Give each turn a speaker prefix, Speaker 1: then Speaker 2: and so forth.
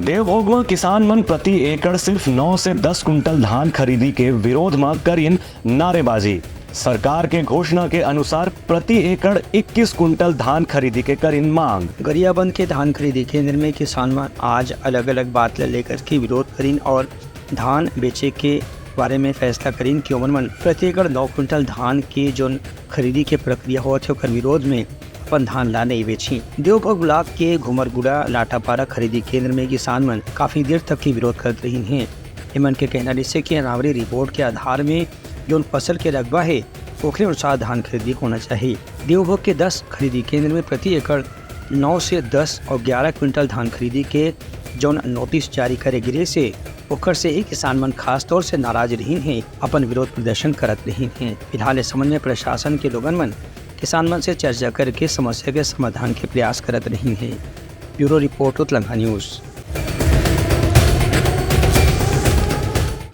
Speaker 1: देवभोग में किसान मन प्रति एकड़ सिर्फ 9 से 10 कुंटल धान खरीदी के विरोध में करीन नारेबाजी। सरकार के घोषणा के अनुसार प्रति एकड़ 21 कुंटल धान खरीदी के करीन मांग।
Speaker 2: गरियाबंद के धान खरीदी केंद्र में किसान मन आज अलग अलग बात लेकर के विरोध करीन और धान बेचे के बारे में फैसला करीन कि ओमन मन प्रति एकड़ 9 कुंटल धान के जो खरीदी के प्रक्रिया होत है विरोध में अपन धान ला नहीं बेची। देवभोग ब्लॉक के घुमरगुड़ा लाटापारा खरीदी केंद्र में किसान मन काफी देर तक की विरोध कर रही हैं। इमन के कहना जैसे कि अनावरी रिपोर्ट के आधार में जो फसल के रकबा है ओखरे अनुसार धान खरीदी होना चाहिए। देवभोग के 10 खरीदी केंद्र में प्रति एकड़ 9 से 10 और 11 क्विंटल धान खरीदी के जो नोटिस जारी करे गिरे से ओकर से ही किसान मन खास तौर से नाराज रही हैं, अपन विरोध प्रदर्शन करत रही हैं। फिलहाल इस संबंध में प्रशासन के लोगन मन किसान मन से चर्चा करके समस्या के समाधान के प्रयास करत रही हैं। ब्यूरो रिपोर्ट उत्तलंघा न्यूज।